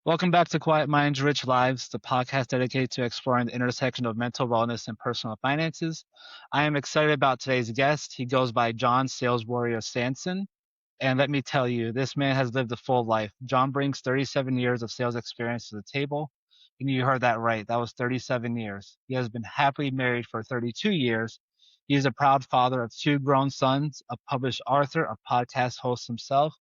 Welcome back to Quiet Minds, Rich Lives, the podcast dedicated to exploring the intersection of mental wellness and personal finances. I am excited about today's guest. He goes by Jon Saleswarrior Sansone. And let me tell you, this man has lived a full life. Jon brings 37 years of sales experience to the table. And you heard that right. That was 37 years. He has been happily married for 32 years. He is a proud father of two grown sons, a published author, a podcast host himself,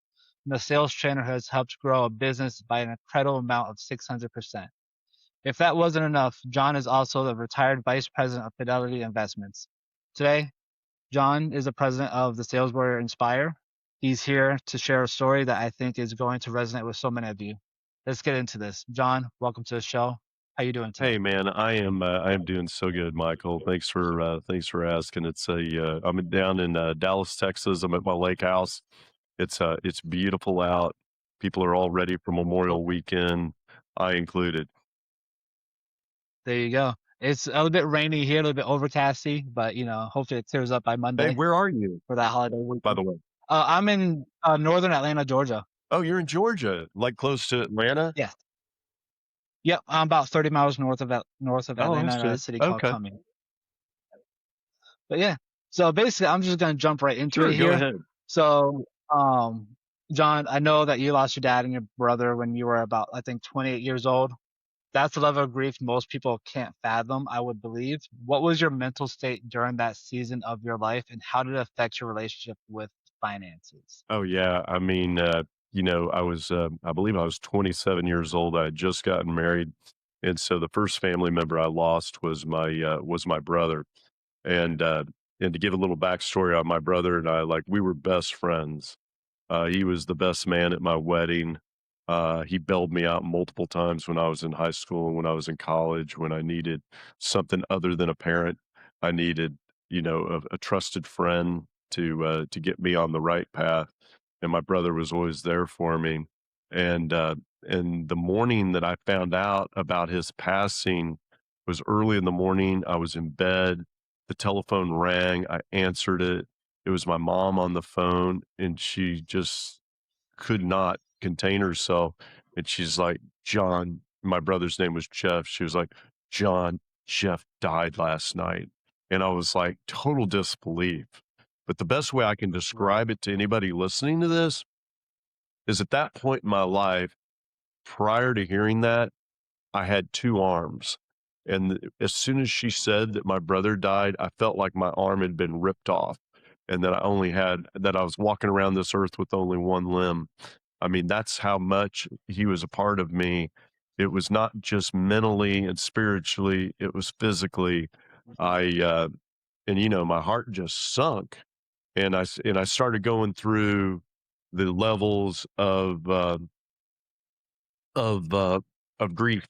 and a sales trainer who has helped grow a business by an incredible amount of 600%. If that wasn't enough, Jon is also the retired vice president of Fidelity Investments. Today, Jon is the president of the Sales Warrior Inspire. He's here to share a story that I think is going to resonate with so many of you. Let's get into this. Jon, welcome to the show. How you doing today? Hey man, I am doing so good, Michael. Thanks for asking. I'm down in Dallas, Texas. I'm at my lake house. It's beautiful out. People are all ready for Memorial Weekend, I included. There you go. It's a little bit rainy here, a little bit overcasty, but hopefully it clears up by Hey, Monday where are you, for that holiday by weekend. the way? I'm in northern Atlanta, Georgia. Oh, you're in Georgia, like close to Atlanta? Yes. Yep, I'm about 30 miles north of Oh, Atlanta that's in a good. city called Okay. Cumming. But yeah, so basically, I'm just gonna jump right into Sure, it go here. ahead. So, Jon, I know that you lost your dad and your brother when you were about, I think, 28 years old. That's the level of grief most people can't fathom, I would believe. What was your mental state during that season of your life, and how did it affect your relationship with finances? Oh yeah, I mean, I believe I was 27 years old. I had just gotten married, and so the first family member I lost was my brother. And and to give a little backstory on my brother and I, like we were best friends. He was the best man at my wedding. He bailed me out multiple times when I was in high school and when I was in college. When I needed something other than a parent, I needed a trusted friend to get me on the right path. And my brother was always there for me. And and the morning that I found out about his passing was early in the morning. I was in bed. The telephone rang. I answered it. It was my mom on the phone, and she just could not contain herself. And she's like, Jon, my brother's name was Jeff. She was like, Jon, Jeff died last night. And I was like, total disbelief. But the best way I can Right. describe it to anybody listening to this is at that point in my life, prior to hearing that, I had two arms. And as soon as she said that my brother died, I felt like my arm had been ripped off and that I was walking around this earth with only one limb. I mean, that's how much he was a part of me. It was not just mentally and spiritually, it was physically. I, and my heart just sunk. And I started going through the levels of, uh, of grief.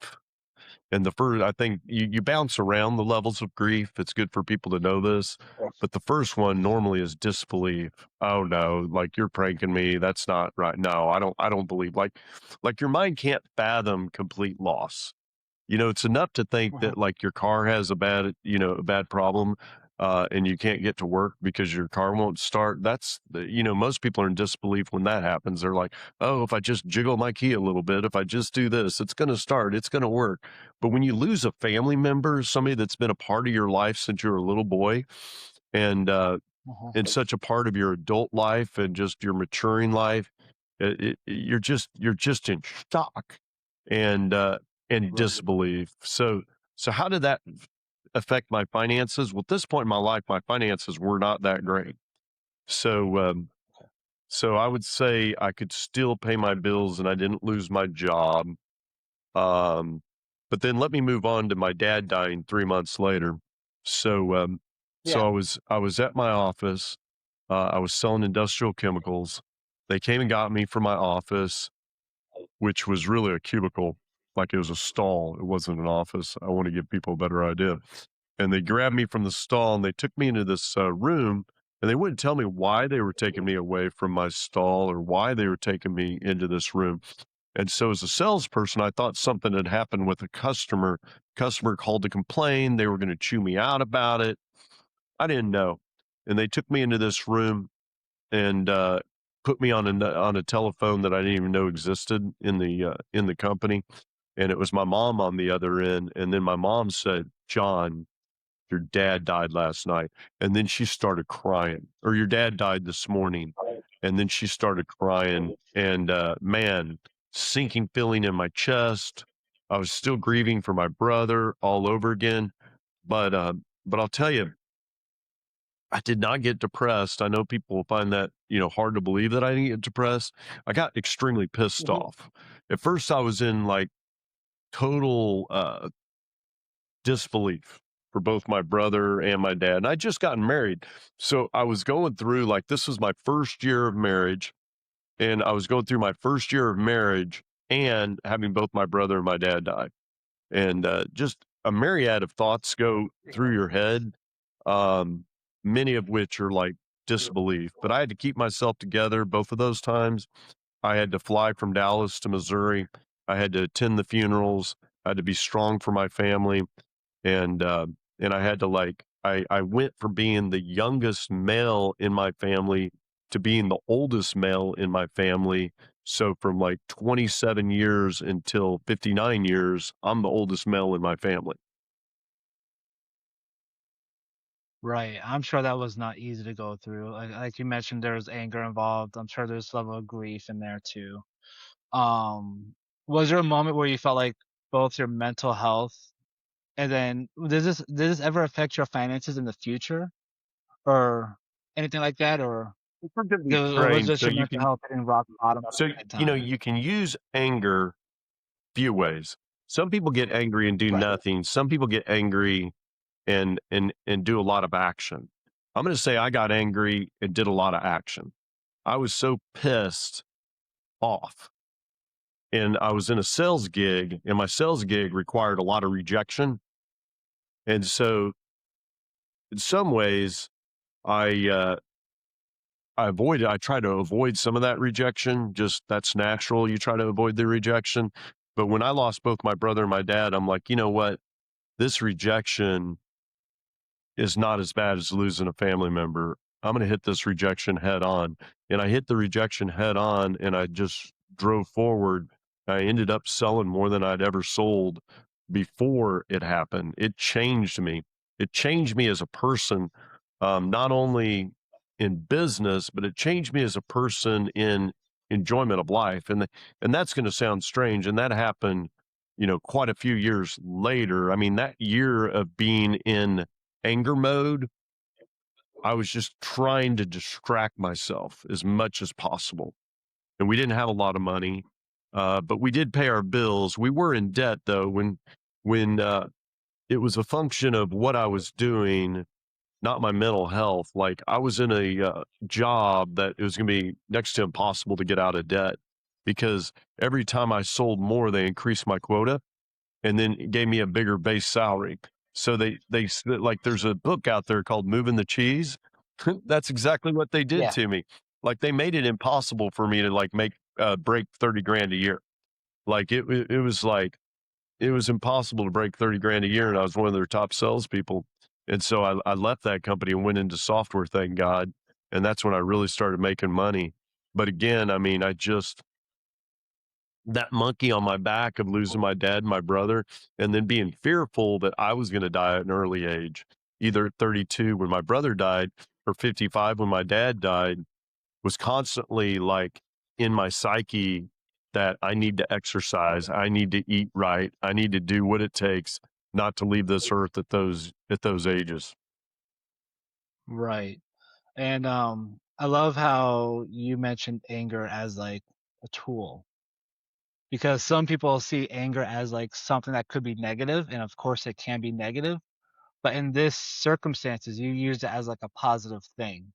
And the first, I think you bounce around the levels of grief. It's good for people to know this. But the first one normally is disbelief. Oh no, like you're pranking me. That's not right. No, I don't believe like your mind can't fathom complete loss. It's enough to think Uh-huh. that like your car has a bad problem, and you can't get to work because your car won't start. Most people are in disbelief when that happens. They're like, oh, if I just jiggle my key a little bit, if I just do this, it's going to start, it's going to work. But when you lose a family member, somebody that's been a part of your life since you were a little boy, and Uh-huh. and such a part of your adult life and just your maturing life, you're just in shock and Right. disbelief. So how did that affect my finances? Well, at this point in my life, my finances were not that great. So so I would say I could still pay my bills and I didn't lose my job. Um, but then let me move on to my dad dying 3 months later. So so Yeah. I was at my office. I was selling industrial chemicals. They came and got me from my office, which was really a cubicle, like it was a stall. It wasn't an office. I want to give people a better idea. And they grabbed me from the stall and they took me into this room, and they wouldn't tell me why they were taking me away from my stall or why they were taking me into this room. And so as a salesperson, I thought something had happened with a customer. Customer called to complain. They were going to chew me out about it. I didn't know. And they took me into this room, and put me on a telephone that I didn't even know existed in the company, and it was my mom on the other end, and then my mom said, "John, your dad died last night," and then she started crying, or "Your dad died this morning," and then she started crying, and, man, sinking feeling in my chest. I was still grieving for my brother all over again, but I'll tell you, I did not get depressed. I know people will find that, hard to believe that I didn't get depressed. I got extremely pissed Mhm. off. At first, I was in, like, total, disbelief for both my brother and my dad, and I'd just gotten married. So, I was going through, like, this was my 1st year of marriage, and I was going through my 1st year of marriage and having both my brother and my dad die. And just a myriad of thoughts go through your head, um, many of which are like disbelief. But I had to keep myself together both of those times. I had to fly from Dallas to Missouri. I had to attend the funerals. I had to be strong for my family, and and I had to like I went from being the youngest male in my family to being the oldest male in my family. So from like 27 years until 59 years, I'm the oldest male in my family. Right. I'm sure that was not easy to go through. Like you mentioned, there was anger involved. I'm sure there's level of grief in there too. Um, was there a moment where you felt like both your mental health and then does this ever affect your finances in the future or anything like that, or We're going to be was trained just so your you mental can health hitting rock bottom at the so same time? you can use anger few ways. Some people get angry and do Right. nothing. Some people get angry and do a lot of action. I'm going to say I got angry and did a lot of action. I was so pissed off, and I was in a sales gig, and my sales gig required a lot of rejection. And so in some ways I I try to avoid some of that rejection. Just that's natural. You try to avoid the rejection. But when I lost both my brother and my dad, I'm like, you know what? This rejection is not as bad as losing a family member. I'm going to hit this rejection head on. And I hit the rejection head on, and I just drove forward. I ended up selling more than I'd ever sold before it happened. It changed me. It changed me as a person, not only in business, but it changed me as a person in enjoyment of life. And that's going to sound strange. And that happened, quite a few years later. I mean, that year of being in anger mode, I was just trying to distract myself as much as possible. And we didn't have a lot of money, but we did pay our bills. We were in debt though when it was a function of what I was doing, not my mental health. Like I was in a job that it was going to be next to impossible to get out of debt because every time I sold more, they increased my quota and then it gave me a bigger base salary. So like there's a book out there called Moving the Cheese. That's exactly what they did Yeah. to me. Like they made it impossible for me to like make break 30 grand a year. Like it was like it was impossible to break 30 grand a year, and I was one of their top salespeople. And so I left that company and went into software, thank God. And that's when I really started making money. But again, I mean, I just that monkey on my back of losing my dad and my brother, and then being fearful that I was going to die at an early age, either at 32 when my brother died or 55 when my dad died, was constantly like in my psyche that I need to exercise, I need to eat right, I need to do what it takes not to leave this earth at those ages. Right. And I love how you mentioned anger as like a tool because some people see anger as like something that could be negative, and of course it can be negative. But in this circumstances, you used it as like a positive thing,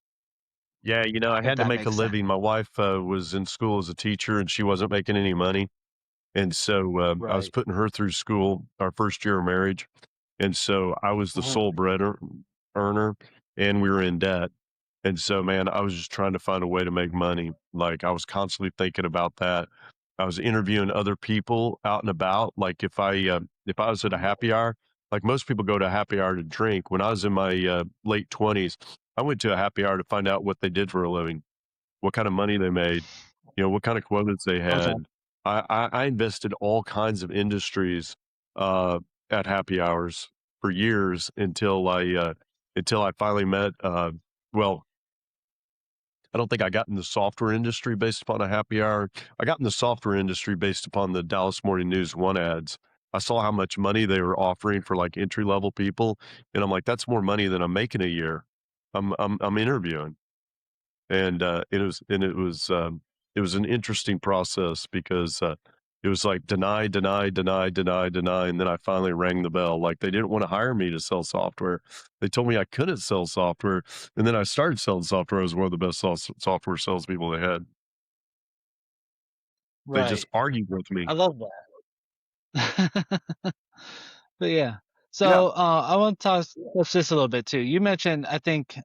Yeah, I if had to that make a makes sense. living. My wife was in school as a teacher, and she wasn't making any money. And so, I was Right. putting her through school our 1st year of marriage, and so I was the Mhm. sole earner, and we were in debt, and so, man, I was just trying to find a way to make money, like, I was constantly thinking about that. I was interviewing other people out and about, like, if I was at a happy hour, like, most people go to a happy hour to drink. When I was in my, late 20s, I went to a happy hour to find out what they did for a living. what kind of money they made, what kind of quotas they Okay. had. I invested all kinds of industries, uh, at happy hours for years until I finally met, well, I don't think I got in the software industry based upon a happy hour. I got in the software industry based upon the Dallas Morning News One ads. I saw how much money they were offering for like entry level people, and I'm like, that's more money than I'm making a year. I'm interviewing, and it was an interesting process because it was like deny, deny, deny, deny, deny, and then I finally rang the bell. Like they didn't want to hire me to sell software. They told me I couldn't sell software, and then I started selling software. I was one of the best software salespeople they had. They just Right. argued with me. I love that. But yeah. Yeah. So, I want to touch this a little bit too. You mentioned, I think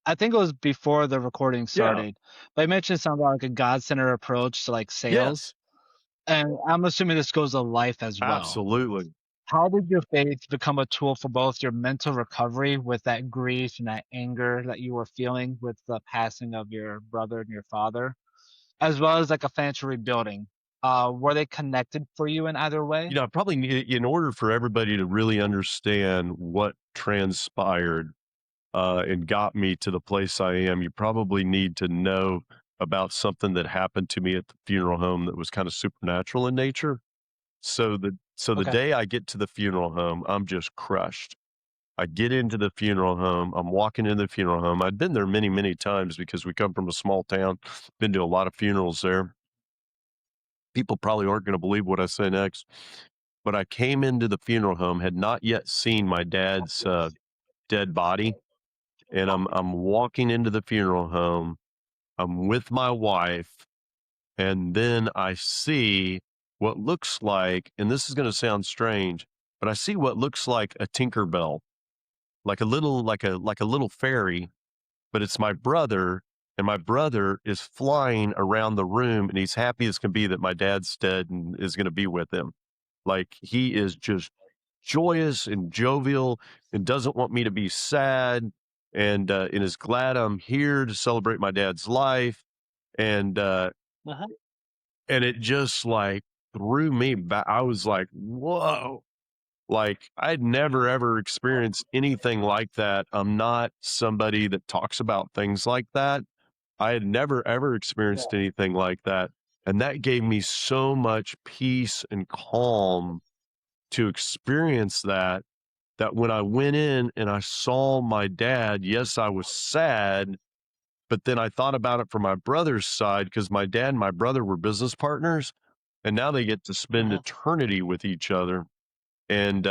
it was before the recording Yeah. started, but you mentioned something about like a God-centered approach to like sales, Yes. and I'm assuming this goes to life as well. Absolutely. How did your faith become a tool for both your mental recovery with that grief and that anger that you were feeling with the passing of your brother and your father, as well as like a financial rebuilding? Were they connected for you in either way? I probably need, in order for everybody to really understand what transpired and got me to the place I am, you probably need to know about something that happened to me at the funeral home that was kind of supernatural in nature. So the Okay. day I get to the funeral home, I'm just crushed. I get into the funeral home. I'm walking into the funeral home. I'd been there many, many times because we come from a small town. Been to a lot of funerals there. People probably aren't going to believe what I say next, but I came into the funeral home, had not yet seen my dad's dead body, and I'm walking into the funeral home. I'm with my wife, and then I see what looks like, and this is going to sound strange, but I see what looks like a Tinkerbell, like a little fairy, but it's my brother, and my brother is flying around the room, and he's happy as can be that my dad's dead and is going to be with him. Like he is just joyous and jovial and doesn't want me to be sad and is glad I'm here to celebrate my dad's life. And Uh-huh. and it just like threw me back. I was like, whoa. Like I'd never ever experienced anything like that. I'm not somebody that talks about things like that. I had never ever Yeah. experienced anything like that. And that gave me so much peace and calm to experience that, that when I went in and I saw my dad, yes, I was sad, but then I thought about it from my brother's side because my dad and my brother were business partners, and now they get to spend Uh-huh. eternity with each other. And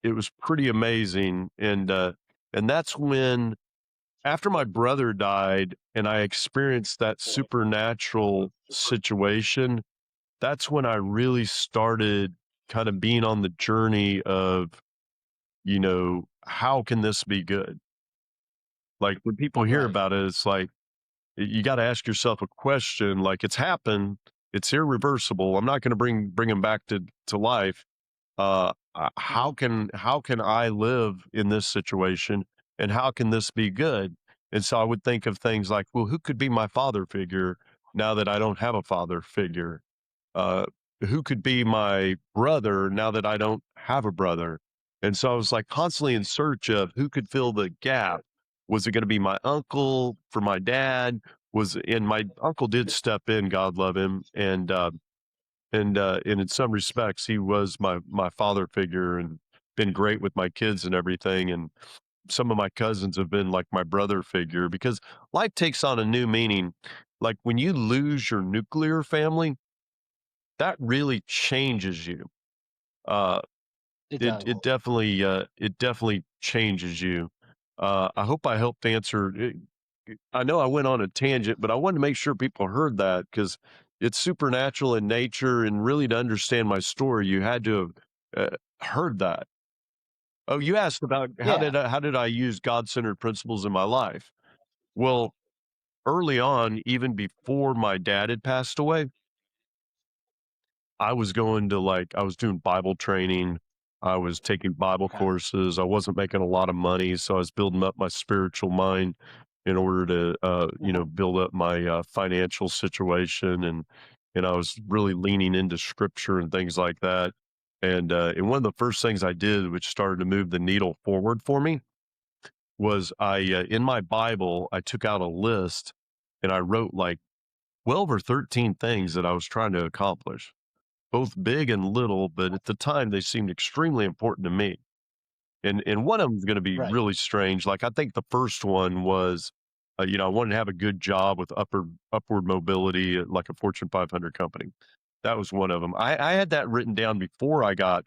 it was pretty amazing. And that's when, after my brother died and I experienced that supernatural situation, that's when I really started kind of being on the journey of, how can this be good? Like when people hear Right. about it, it's like you got to ask yourself a question. Like it's happened, it's irreversible. I'm not going to bring him back to life. Uh-huh. How can I live in this situation, and how can this be good? And so I would think of things like, well, who could be my father figure now that I don't have a father figure? uh, who could be my brother now that I don't have a brother? And so I was like constantly in search of who could fill the gap. Was it going to be my uncle for my dad? And my uncle did step in, God love him, and in some respects he was my father figure and been great with my kids and everything. And some of my cousins have been like my brother figure because life takes on a new meaning. Like when you lose your nuclear family, that really changes you. Uh, It does. it definitely changes you. I hope I helped answer. I know I went on a tangent, but I wanted to make sure people heard that because it's supernatural in nature, and really to understand my story, you had to have heard that. Oh, you asked about Yeah. how did I use God centered principles in my life? Well, early on, even before my dad had passed away, I was doing Bible training. I was taking Bible Okay. courses. I wasn't making a lot of money, so I was building up my spiritual mind. in order to, Mhm. build up my, financial situation, and I was really leaning into scripture and things like that, and one of the first things I did, which started to move the needle forward for me, was in my Bible, I took out a list, and I wrote, like, 12 or 13 things that I was trying to accomplish, both big and little, but at the time, they seemed extremely important to me. And one of them is gonna be Right. really strange. Like, I think the first one was, I wanted to have a good job with upward mobility at, like, a Fortune 500 company. That was one of them. I had that written down before I got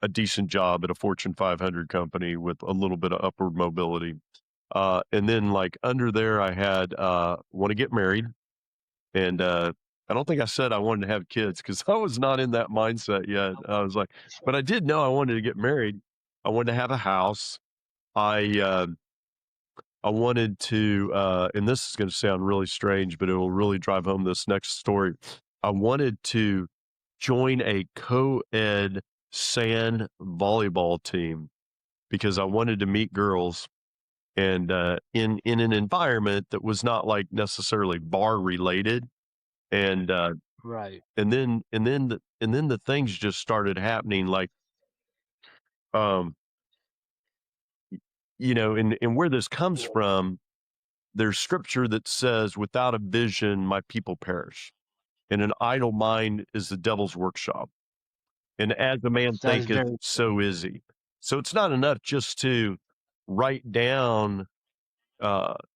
a decent job at a Fortune 500 company with a little bit of upward mobility. And then, like, under there, I had, wanna get married, and, I don't think I said I wanted to have kids because I was not in that mindset yet. I was like, but I did know I wanted to get married. I wanted to have a house. I, uh, I wanted to, and this is gonna sound really strange, but it will really drive home this next story. I wanted to join a co-ed sand volleyball team because I wanted to meet girls and, in an environment that was not, like, necessarily bar related, and, Right. and then the things just started happening, like, um, and where this comes from, there's scripture that says, "Without a vision, my people perish, and an idle mind is the devil's workshop. And as a man That is thinketh, very true. so is he." So it's not enough just to write down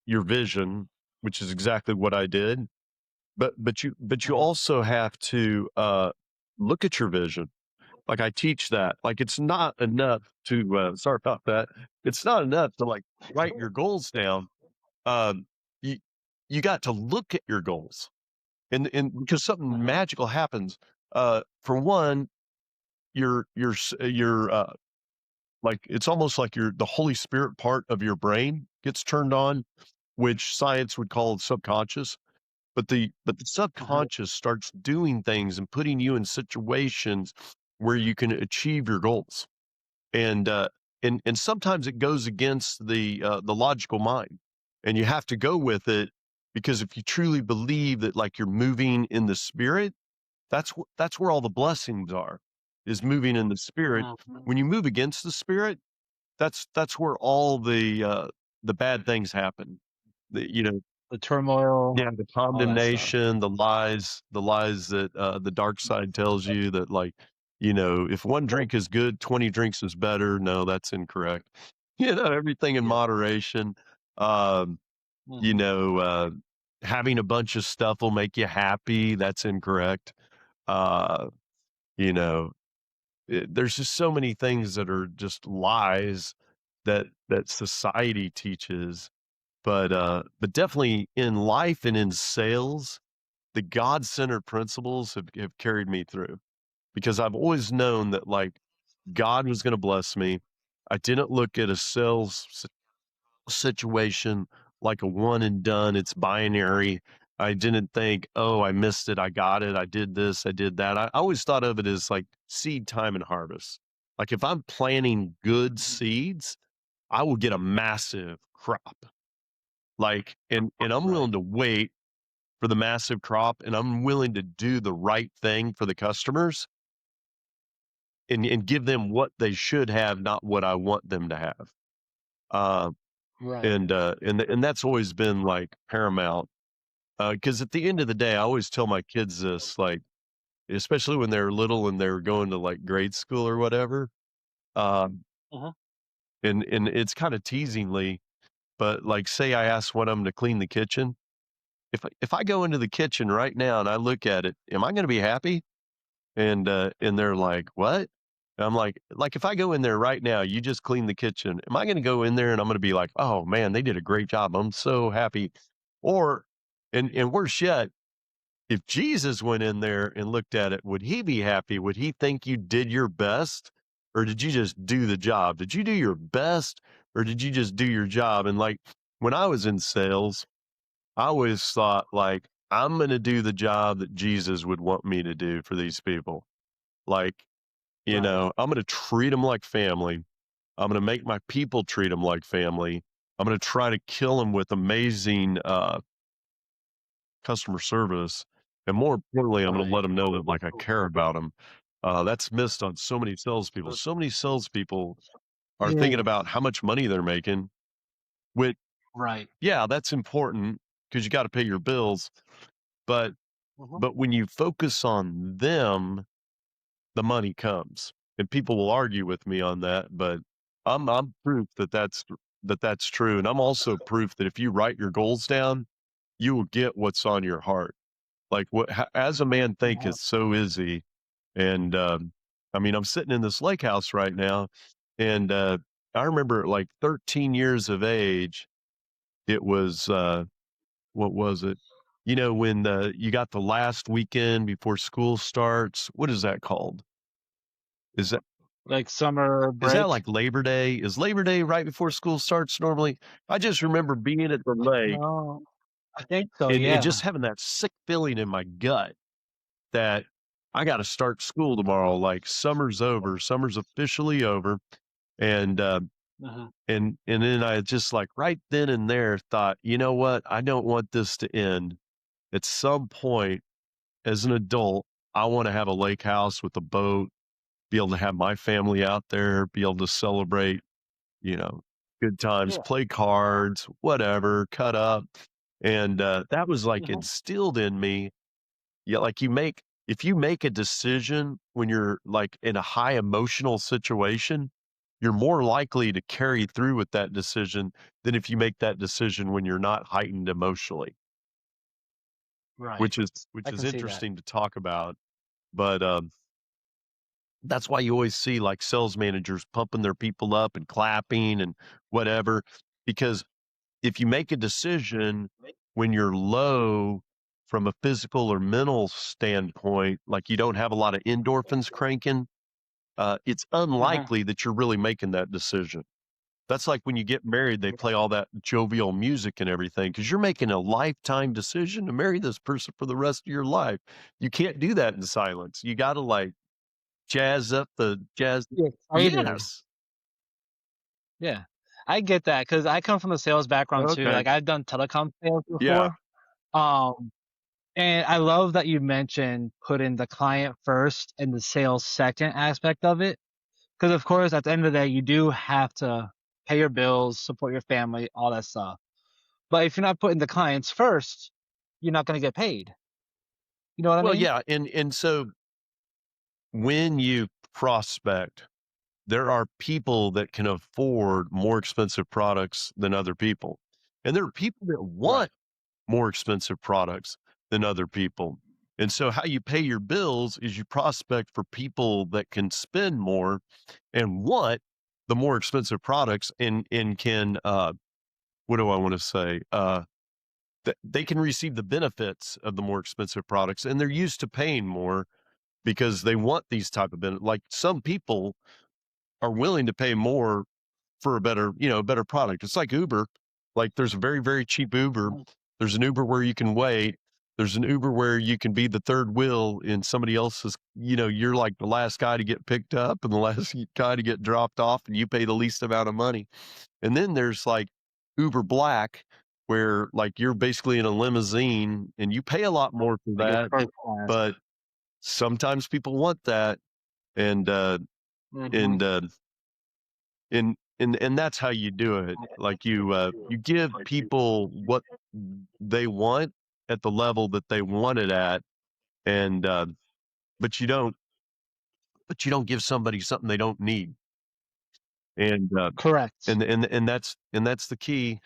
your vision, which is exactly what I did, but you Mhm. also have to look at your vision. Like, I teach that. Like, it's not enough to sorry about that. It's not enough to, like, write your goals down. Um, you you got to look at your goals, and because something Mhm. magical happens. For one, like, it's almost like the Holy Spirit part of your brain gets turned on, which science would call subconscious. But the Mhm. subconscious starts doing things and putting you in situations where you can achieve your goals. And, and sometimes it goes against the logical mind, and you have to go with it because if you truly believe that, like, you're moving in the spirit, that's where all the blessings are, is moving in the spirit. Mhm. When you move against the spirit, that's where all the bad things happen. The The turmoil, yeah, the all that stuff. condemnation, the lies that, the dark side tells you that, like, if one drink is good, 20 drinks is better. No, that's incorrect. Everything in Yeah. moderation. Um, you Mhm. know, uh, Having a bunch of stuff will make you happy. That's incorrect. Uh, you know, there's just so many things that are just lies that society teaches, but definitely in life and in sales, the God-centered principles have carried me through because I've always known that, like, God was gonna bless me. I didn't look at a situation like a one and done, it's binary. I didn't think, "Oh, I missed it, I got it, I did this, I did that." I always thought of it as, like, seed time and harvest. Like, if I'm planting good Mhm. seeds, I will get a massive crop. Like, and I'm Right. willing to wait for the massive crop, and I'm willing to do the right thing for the customers and give them what they should have, not what I want them to have. Uh, Right. and that's always been, like, paramount. Because at the end of the day, I always tell my kids this, like, especially when they're little and they're going to, like, grade school or whatever, um, Mhm. and it's kinda teasingly, but, like, say I ask one of them to clean the kitchen. If I go into the kitchen right now and I look at it, am I gonna be happy? And they're like, "What?" And I'm like, if I go in there right now, you just clean the kitchen, am I gonna go in there and I'm gonna be like, "Oh, man, they did a great job. I'm so happy." Or and worse yet, if Jesus went in there and looked at it, would he be happy? Would he think you did your best, or did you just do the job? Did you do your best, or did you just do your job? And, like, when I was in sales, I always thought, like, I'm gonna do the job that Jesus would want me to do for these people. Like, Right. I'm gonna treat them like family. I'm gonna make my people treat them like family. I'm gonna try to kill them with amazing, customer service, and more importantly, I'm gonna Right. let them know that, like, I care about them. That's missed on so many salespeople. So many salespeople are It thinking is. about how much money they're making, which, Right. yeah, that's important because you gotta pay your bills, but Mhm. but when you focus on them, the money comes. And people will argue with me on that, but I'm proof that that's true, and I'm also proof that if you write your goals down, you will get what's on your heart. Like, as a man Mhm. thinketh, so is he. And I mean, I'm sitting in this lake house right now, and I remember at like 13 years of age, it was what was it? You know, when you got the last weekend before school starts. What is that called? Is that Like summer is that break? like Labor Day? Is Labor Day right before school starts normally? I just remember being at the lake No, I think so, and yeah. just having that sick feeling in my gut that I gotta start school tomorrow, like, summer's over, summer's officially over, and, Mhm. and then I just, like, right then and there thought, "You know what? I don't want this to end. At some point, as an adult, I wanna have a lake house with a boat, be able to have my family out there, be able to celebrate, you know, good times, Yeah. play cards, whatever, cut up," and, that was, like, Mhm. instilled in me. Yeah, like if you make a decision when you're like in a high emotional situation, you're more likely to carry through with that decision than if you make that decision when you're not heightened emotionally, Right. which is I which is can see that. interesting to talk about. But that's why you always see like sales managers pumping their people up and clapping and whatever. Because if you make a decision when you're low from a physical or mental standpoint, like you don't have a lot of endorphins cranking, it's Mhm. unlikely that you're really making that decision. That's like when you get married, they play all that jovial music and everything because you're making a lifetime decision to marry this person for the rest of your life. You can't do that in silence. You got to like jazz up the jazz. You're excited. Yes. Yeah. I get that because I come from a sales background too, Okay. like, I've done telecom sales Yeah. before, um, and I love that you mentioned putting the client first and the sales second aspect of it. Because of course, at the end of the day, you do have to pay your bills, support your family, all that stuff. But if you're not putting the clients first, you're not gonna get paid. You know what I Well, mean? yeah. And so when you prospect, there are people that can afford more expensive products than other people. And there are people that Right. want more expensive products than other people. And so how you pay your bills is you prospect for people that can spend more and want the more expensive products and can what do I want to say? That they can receive the benefits of the more expensive products and they're used to paying more because they want these type of benefits. Like some people are willing to pay more for a better, better product. It's like Uber. Like there's a very, very cheap Uber. Mhm. There's an Uber where you can wait. There's an Uber where you can be the third wheel in somebody else's, you're like the last guy to get picked up and the last guy to get dropped off and you pay the least amount of money. And then there's like Uber Black where like you're basically in a limousine and you pay a lot more for Like it's that, first class. but sometimes people want that and Mhm. and and that's how you do it. Like you give people what they want at the level that they want it at, and but you don't but you don't give somebody something they don't need. And Correct. and that's the key.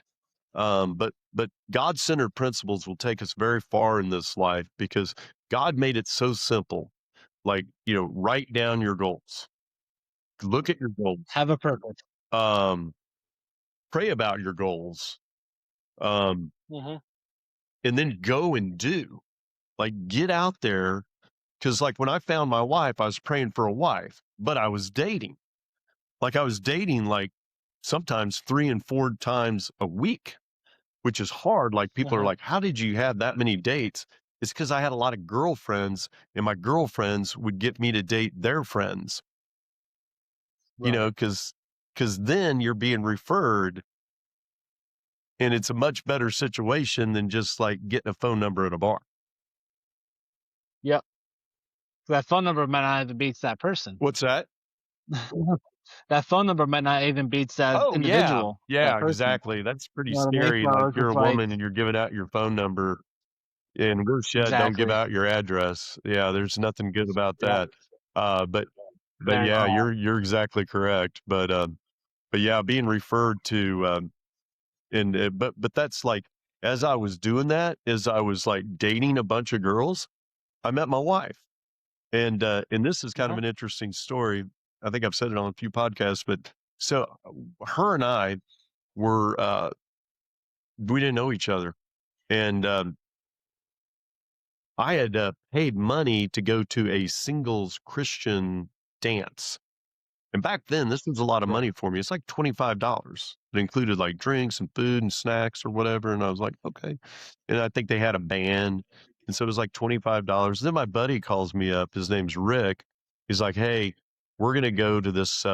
But God-centered principles will take us very far in this life because God made it so simple. Like, write down your goals. Look at your goals. Have a purpose. Um, pray about your goals. Um, Mhm. and then go and do. Like, get out there. Cause like when I found my wife, I was praying for a wife, but I was dating. Like I was dating like sometimes 3 and 4 times a week, which is hard. Like people are Mhm. like, how did you have that many dates? It's because I had a lot of girlfriends and my girlfriends would get me to date their friends, Right. because then you're being referred and it's a much better situation than just like getting a phone number at a bar. Yep. That phone number might not even beats that person. What's that? That phone number might not even beats that Oh, yeah. individual, that Yeah, person. exactly. That's pretty You know what I mean? scary, So like, it's you're just a like woman and you're giving out your phone number, and we're said, "Don't give exactly. out your address." Yeah, there's nothing good about Yep. that. But Very yeah, bad. you're exactly correct. But yeah, being referred to, but that's like as I was doing that, as I was, like, dating a bunch of girls, I met my wife. And this is kind of Uh-huh. an interesting story. I think I've said it on a few podcasts, but so her and I were, we didn't know each other. And, I had, paid money to go to a singles Christian dance. And back then, this was a lot of Sure. money for me. It's like $25. It included like drinks and food and snacks or whatever. And I was like, okay. And I think they had a band. And so it was like $25. Then my buddy calls me up. His name's Rick. He's like, hey, we're going to go to this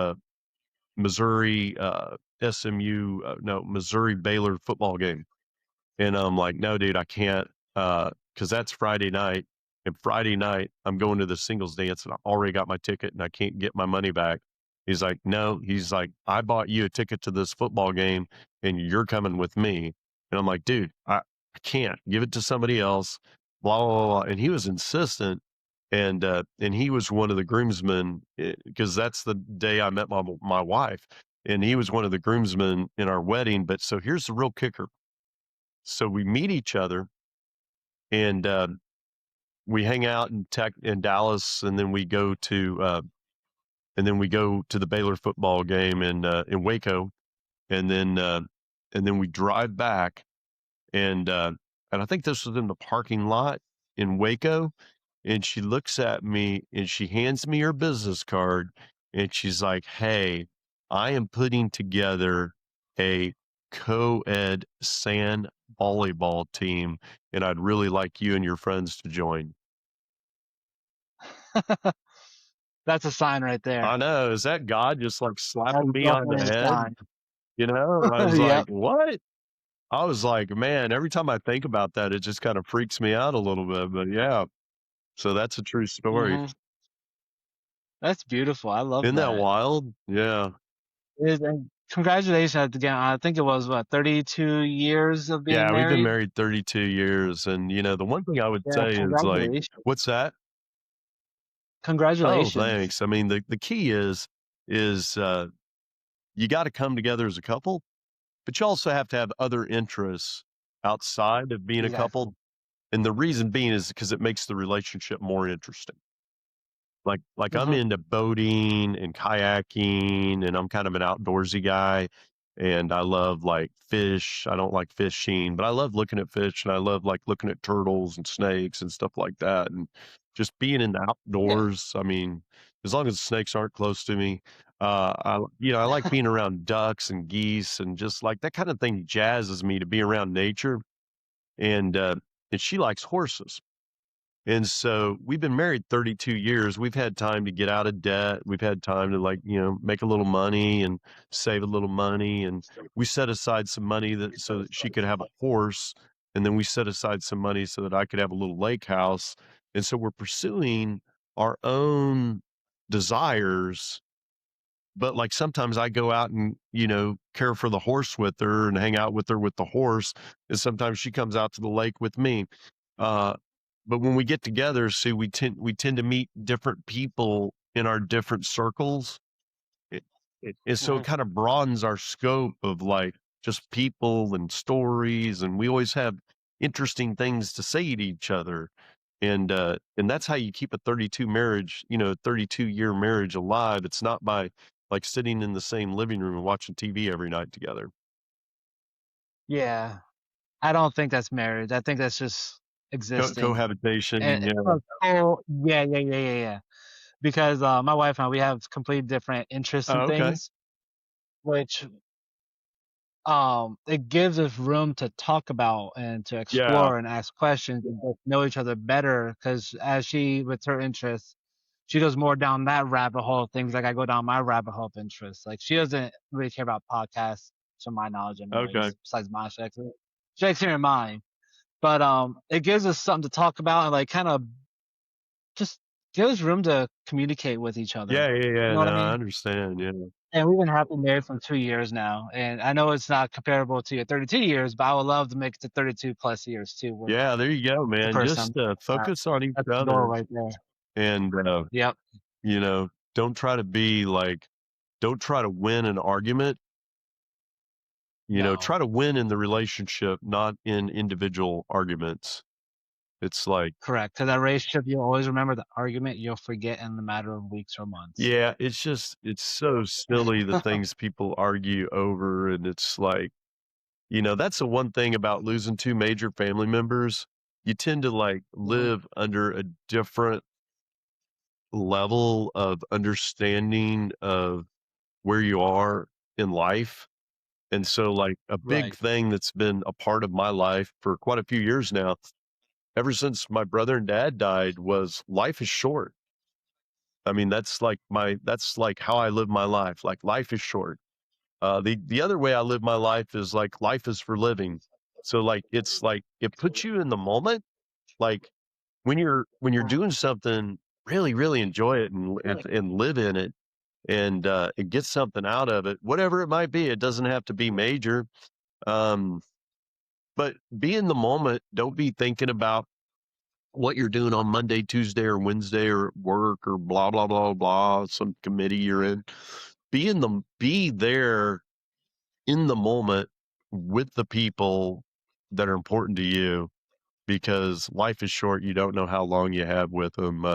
Missouri SMU, no, Missouri Baylor football game. And I'm like, "No, dude, I can't, because that's Friday night, and Friday night, I'm going to the singles dance, and I already got my ticket, and I can't get my money back." He's like, "No," he's like, "I bought you a ticket to this football game, and you're coming with me." And I'm like, "Dude, I can't. Give it to somebody else, blah, blah, blah, blah." And he was insistent, and he was one of the groomsmen, because that's the day I met my wife, and he was one of the groomsmen in our wedding. But so here's the real kicker. So we meet each other and, we hang out in Dallas, and then we go to the Baylor football game in Waco, and then we drive back, and, uh, and I think this was in the parking lot in Waco, and she looks at me and she hands me her business card, and she's like, "Hey, I am putting together a co-ed sand volleyball team, and I'd really like you and your friends to join." That's a sign right I there. know, is that God just, like, That's slapping me on the definitely a head? sign. You know? I was like, Yep. "What?" I was like, "Man," every time I think about that, it just kinda freaks me out a little bit, but yeah, so that's a true story. Mhm. That's beautiful. I love Isn't that that. wild? Yeah. It is, and congratulations again. I think it was what, 32 years of being Yeah, we've been married? married 32 years, and, the one thing I would Yeah, say is, like congratulations. What's that? Oh, Congratulations. thanks. I mean, the key is, you gotta come together as a couple, but you also have to have other interests outside of being a Exactly. couple, and the reason being is because it makes the relationship more interesting. Like I'm Mhm. into boating and kayaking, and I'm kind of an outdoorsy guy, and I love, like, fish. I don't like fishing, but I love looking at fish, and I love, like, looking at turtles and snakes and stuff like that, and just being in the Yeah. outdoors. I mean, as long as the snakes aren't close to me, I like being around ducks and geese and just, like, that kinda thing jazzes me to be around nature, and, uh, and she likes horses. And so we've been married 32 years. We've had time to get out of debt. We've had time to, like, make a little money and save a little money. And we set aside some money that so that she could have a horse. And then we set aside some money so that I could have a little lake house. And so we're pursuing our own desires, but, like, sometimes I go out and, care for the horse with her and hang out with her with the horse, and sometimes she comes out to the lake with me. Uh, but when we get together, see, we tend to meet different people in our different circles. And so it Mhm. kinda broadens our scope of, like, just people and stories, and we always have interesting things to say to each other, and that's how you keep a 32-year marriage alive. It's not by, like, sitting in the same living room and watching TV every night together. Yeah. I don't think that's marriage. I think that's just existing. Cohabitation, And yeah. yeah, yeah, yeah, yeah, yeah. Because, my wife and I, we have completely different interests and Oh, okay. things, which, it gives us room to talk about and to Yeah. explore and ask questions and both know each other better. Because as she with her interests, she goes more down that rabbit hole of things like I go down my rabbit hole of interests. Like, she doesn't really care about podcasts. to my knowledge Okay. anyways, besides my Shakespeare and mine. But it gives us something to talk about and like kind of just gives room to communicate with each other. Yeah, yeah, You yeah. know what No, I I mean? understand. Yeah. And we've been happily married for 2 years now, and I know it's not comparable to your 32 years, but I would love to make it to 32 plus years too with Yeah, there you go, the man. person. Just focus on each That's the goal other right there. and Yep. you know, don't try to be like don't try to win an argument. No. Try to win in the relationship, not in individual arguments. It's like, Correct. To that relationship, you'll always remember the argument. You'll forget in the matter of weeks or months. yeah, it's so silly the things people argue over, and it's like, that's the one thing about losing 2 major family members. You tend to, like, Mhm. live under a different level of understanding of where you are in life, and so, like, a big Right. thing that's been a part of my life for quite a few years now, ever since my brother and dad died, was life is short. I mean, that's like how I live my life, like, life is short. The other way I live my life is, like, life is for living. So, like, it's like it puts you in the moment, like, when you're doing something, really, really enjoy it and live in it and get something out of it, whatever it might be. It doesn't have to be major, um, but be in the moment. Don't be thinking about what you're doing on Monday, Tuesday, or Wednesday, or at work, or blah blah blah blah. Some committee you're in. Be there in the moment with the people that are important to you because life is short. You don't know how long you have with them.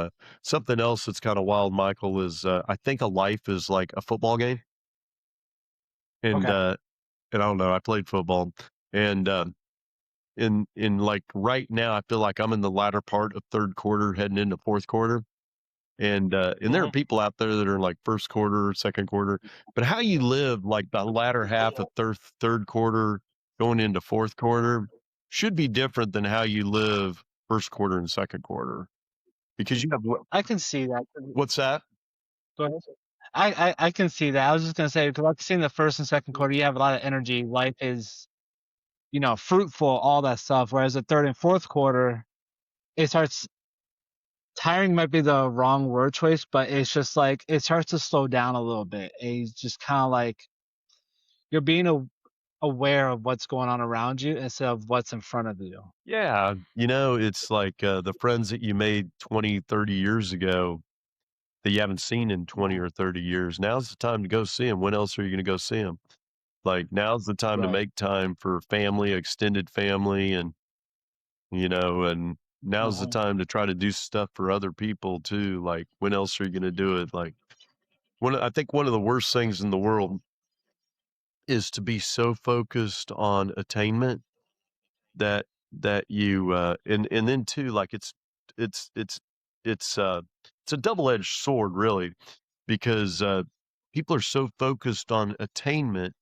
Something else that's kind of wild, Michael, is I think a life is like a football game, and Okay. uh, and I don't know. I played football, and in like right now, I feel like I'm in the latter part of third quarter, heading into fourth quarter. And there are Hmm. people out there that are in like first quarter, second quarter, but how you live like the latter half of third quarter going into fourth quarter should be different than how you live first quarter and second quarter because you have I can see that. what's that? Go ahead. I can see that. I was just gonna say because I've seen the first and second quarter, you have a lot of energy. Life is, fruitful, all that stuff. Whereas the third and fourth quarter, it starts tiring might be the wrong word choice, but it's just like it starts to slow down a little bit. It's just kind of like you're being aware of what's going on around you instead of what's in front of you. Yeah, it's like the friends that you made 20, 30 years ago that you haven't seen in 20 Mhm. or 30 years. Now's the time to go see them. When else are you going to go see them? Like now's the time to Right. make time for family, extended family, and now's the Mhm. time to try to do stuff for other people too. Like when else are you going to do it? Like I think one of the worst things in the world is to be so focused on attainment that you and then too like it's it's it's uh it's a double-edged sword really because people are so focused on attainment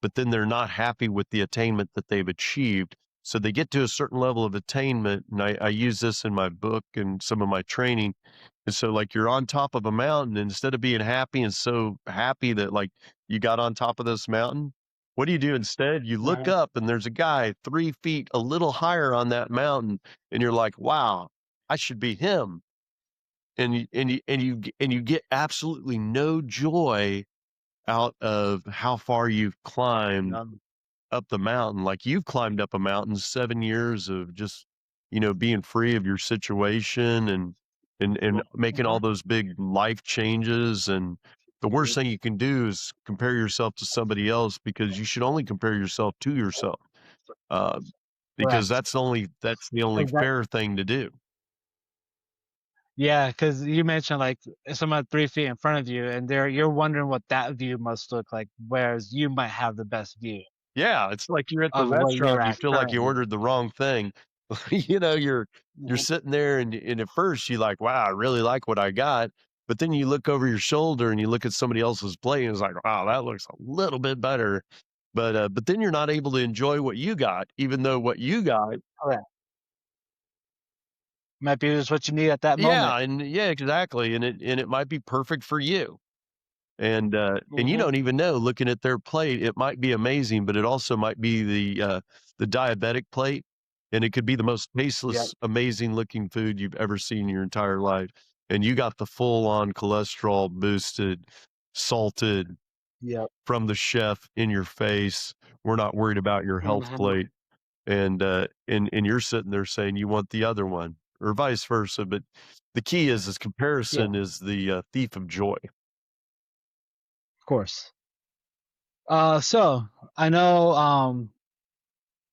but then they're not happy with the attainment that they've achieved. So they get to a certain level of attainment, and I use this in my book and some of my training. And so, like, you're on top of a mountain, and instead of being happy and so happy that, like, you got on top of this mountain, what do you do instead? You look Mhm. up, and there's a guy 3 feet a little higher on that mountain, and you're like, wow, I should be him. And you get absolutely no joy out of how far you've climbed None. up the mountain. Like you've climbed up a mountain, 7 years of just, being free of your situation and making all Mhm. those big life changes. And the worst thing you can do is compare yourself to somebody else because you should only compare yourself to yourself. Uh, because Correct. that's the only Exactly. fair thing to do. Yeah, because you mentioned like someone 3 feet in front of you, and you're wondering what that view must look like, whereas you might have the best view Yeah, it's like you're at the of where restaurant you're and you at feel like you currently. ordered the wrong thing. You're Mhm. sitting there and at first you like, "Wow, I really like what I got." But then you look over your shoulder and you look at somebody else's plate and it's like, "Wow, that looks a little bit better." But then you're not able to enjoy what you got, even though what you got. Correct. Might be just what you need at that moment. Yeah, and yeah, exactly. And it might be perfect for you. And you Mhm. don't even know looking at their plate, it might be amazing, but it also might be the diabetic plate, and it could be the most Yep. tasteless, amazing looking food you've ever seen in your entire life, and you got the full on cholesterol boosted, salted Yep. from the chef in your face. We're not worried about your health Mhm. plate, and you're sitting there saying you want the other one, or vice versa. But the key is Yeah, comparison is the thief of joy. of course. So I know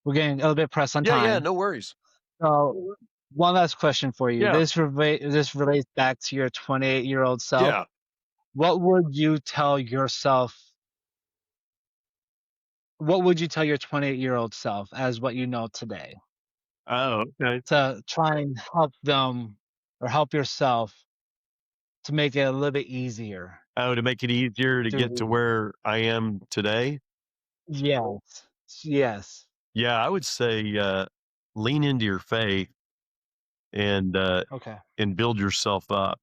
we're getting a little bit pressed on Yeah, yeah, time. no worries. So one last question for you. Yeah, This relates back to your 28-year-old self. yeah. What would you tell yourself? What would you tell your 28-year-old self as what you know today Oh, okay. to try and help them or help yourself to make it a little bit easier Oh, to make it easier to get to through? where I am today? Yes. Yes. Yeah, I would say, lean into your faith and, uh, Okay. and build yourself up,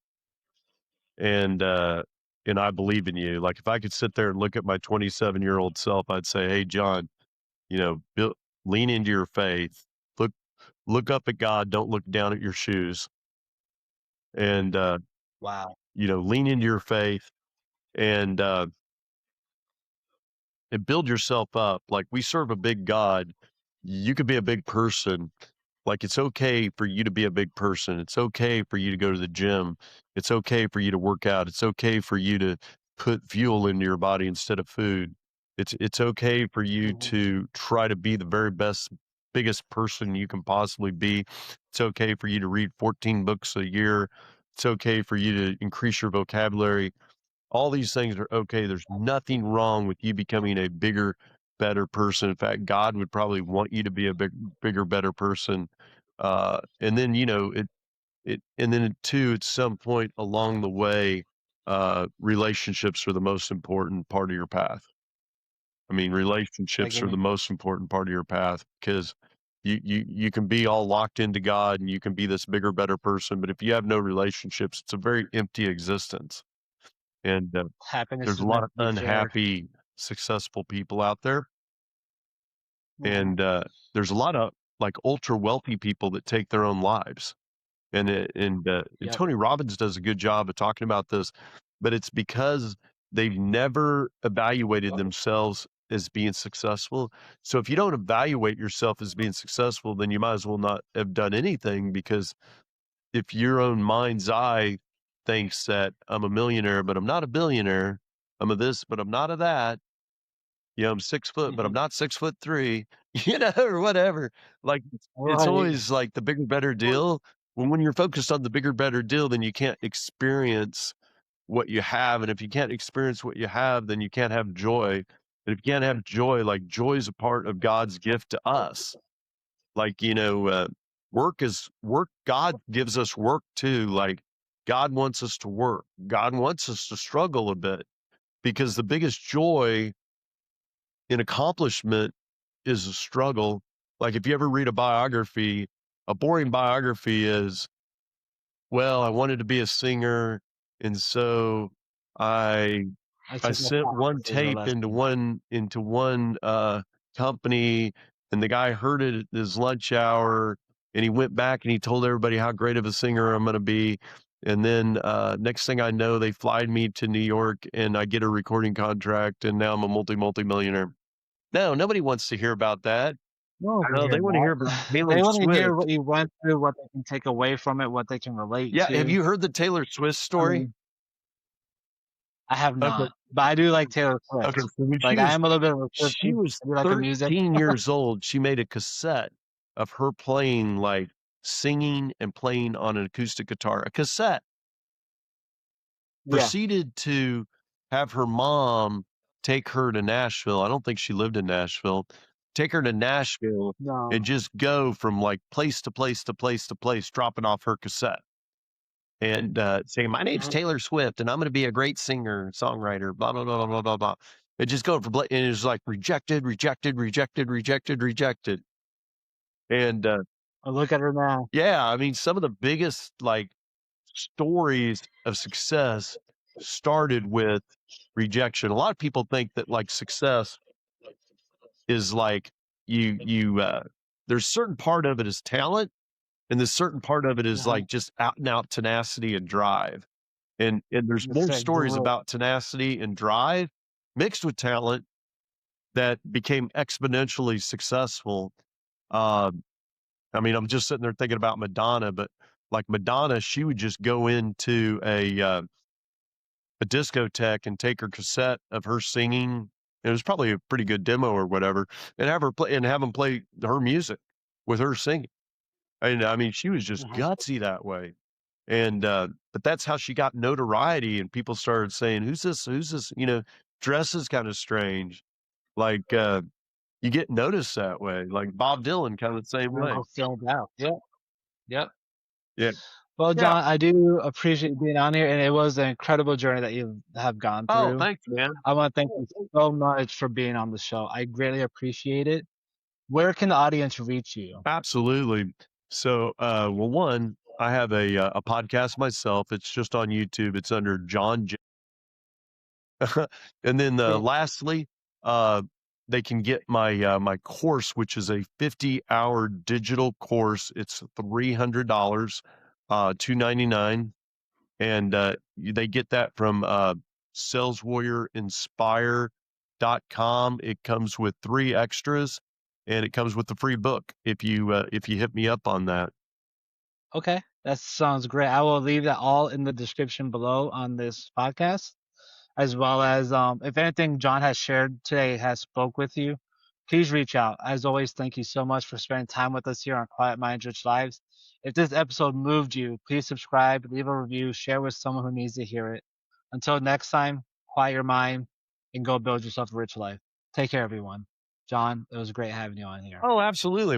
and, uh, and I believe in you. Like, if I could sit there and look at my 27-year-old self, I'd say, "Hey, John, build lean into your faith. Look look up at God, don't look down at your shoes, and, Wow. lean into your faith and, uh" and build yourself up. Like, we serve a big God. You could be a big person. Like, it's okay for you to be a big person. It's okay for you to go to the gym. It's okay for you to work out. It's okay for you to put fuel into your body instead of food. It's okay for you Mhm. to try to be the very best, biggest person you can possibly be. It's okay for you to read 14 books a year. It's okay for you to increase your vocabulary. All these things are okay. There's nothing wrong with you becoming a bigger, better person. In fact, God would probably want you to be a bigger, better person. And then, and then too, at some point along the way, relationships are the most important part of your path. I mean, Like, relationships are the most important part of your path because you can be all locked into God and you can be this bigger, better person. But if you have no relationships, it's a very empty existence. And happiness there's a is lot meant of to be shared. unhappy, successful people out there, Mhm. and, there's a lot of, like, ultra wealthy people that take their own lives, and Yep. Tony Robbins does a good job of talking about this, but it's because they've never evaluated themselves as being successful. So if you don't evaluate yourself as being successful, then you might as well not have done anything because if your own mind's eye thinks that I'm a millionaire, but I'm not a billionaire, I'm a this, but I'm not a that, I'm 6 foot, but I'm Mhm. not 6'3", or whatever. Like it's Right. always like the bigger, better deal. When you're focused on the bigger, better deal, then you can't experience what you have. And if you can't experience what you have, then you can't have joy. And if you can't have joy, like joy is a part of God's gift to us. Like, work. God gives us work too. Like, God wants us to work. God wants us to struggle a bit because the biggest joy in accomplishment is a struggle. Like, if you ever read a biography, a boring biography is, well, I wanted to be a singer, and so I I I took my sent one classes or tape into lessons. one company, and the guy heard it at his lunch hour, and he went back and he told everybody how great of a singer I'm gonna be, and then, next thing I know, they fly me to New York, and I get a recording contract, and now I'm a multi-millionaire. No, nobody wants to hear about that. No one can No, hear they wanna hear about that. Taylor They wanna hear Swift. what you went through, what they can take away from it, what they can relate Yeah, have to. you heard the Taylor Swift I story? mean, I have Okay, not, but I do like Taylor okay, Swift. so when Like, I am a little bit of a she Swiftie. was I do like her music. 13 years old, she made a cassette of her playing, like, singing and playing on an acoustic guitar, a cassette, Yeah. proceeded to have her mom take her to Nashville. I don't think she lived in Nashville. Take her to Nashville and No. just go from, like, place to place to place to place, dropping off her cassette. And, saying, "My name's Mhm. Taylor Swift, and I'm gonna be a great singer, songwriter, blah, blah, blah, blah, blah, blah, blah." And just going from and it was like rejected, rejected, rejected, rejected, rejected. And, Oh, look at her now. yeah, I mean, some of the biggest, like, stories of success started with rejection. A lot of people think that like success is like you there's certain part of it is talent and the certain part of it is Uh-huh. like just out and out tenacity and drive. And there's That's more right. stories about tenacity and drive mixed with talent that became exponentially successful. Um, I mean, I'm just sitting there thinking about Madonna, but like Madonna, she would just go into a discotheque and take her cassette of her singing. It was probably a pretty good demo or whatever, and have her play and have them play her music with her singing. And I mean, she was just Uh-huh. gutsy that way. And but that's how she got notoriety, and people started saying, "Who's this? Who's this?" Dresses kind of strange. Like you get noticed that way. Like Bob Dylan, kind of the same And way. I'll stand out. Yep. Yep. Yeah. Well, Yeah. John, I do appreciate being on here, and it was an incredible journey that you have gone Oh, through. thanks, man. I want to thank you so much for being on the show. I greatly appreciate it. Where can the audience reach you? Absolutely. So, well, one, I have a podcast myself. It's just on YouTube. It's under John J. And then, Okay. lastly, uh, they can get my course, which is a 50-hour digital course. It's $300, 299, and they get that from saleswarriorinspire.com. It comes with 3 extras, and it comes with the free book if you hit me up on that. Okay. That sounds great. I will leave that all in the description below on this podcast, as well as if anything John has shared today has spoke with you, please reach out. As always, thank you so much for spending time with us here on Quiet Minds Rich Lives. If this episode moved you, please subscribe, leave a review, share with someone who needs to hear it. Until next time, quiet your mind and go build yourself a rich life. Take care, everyone. John, it was great having you on here. Oh, absolutely.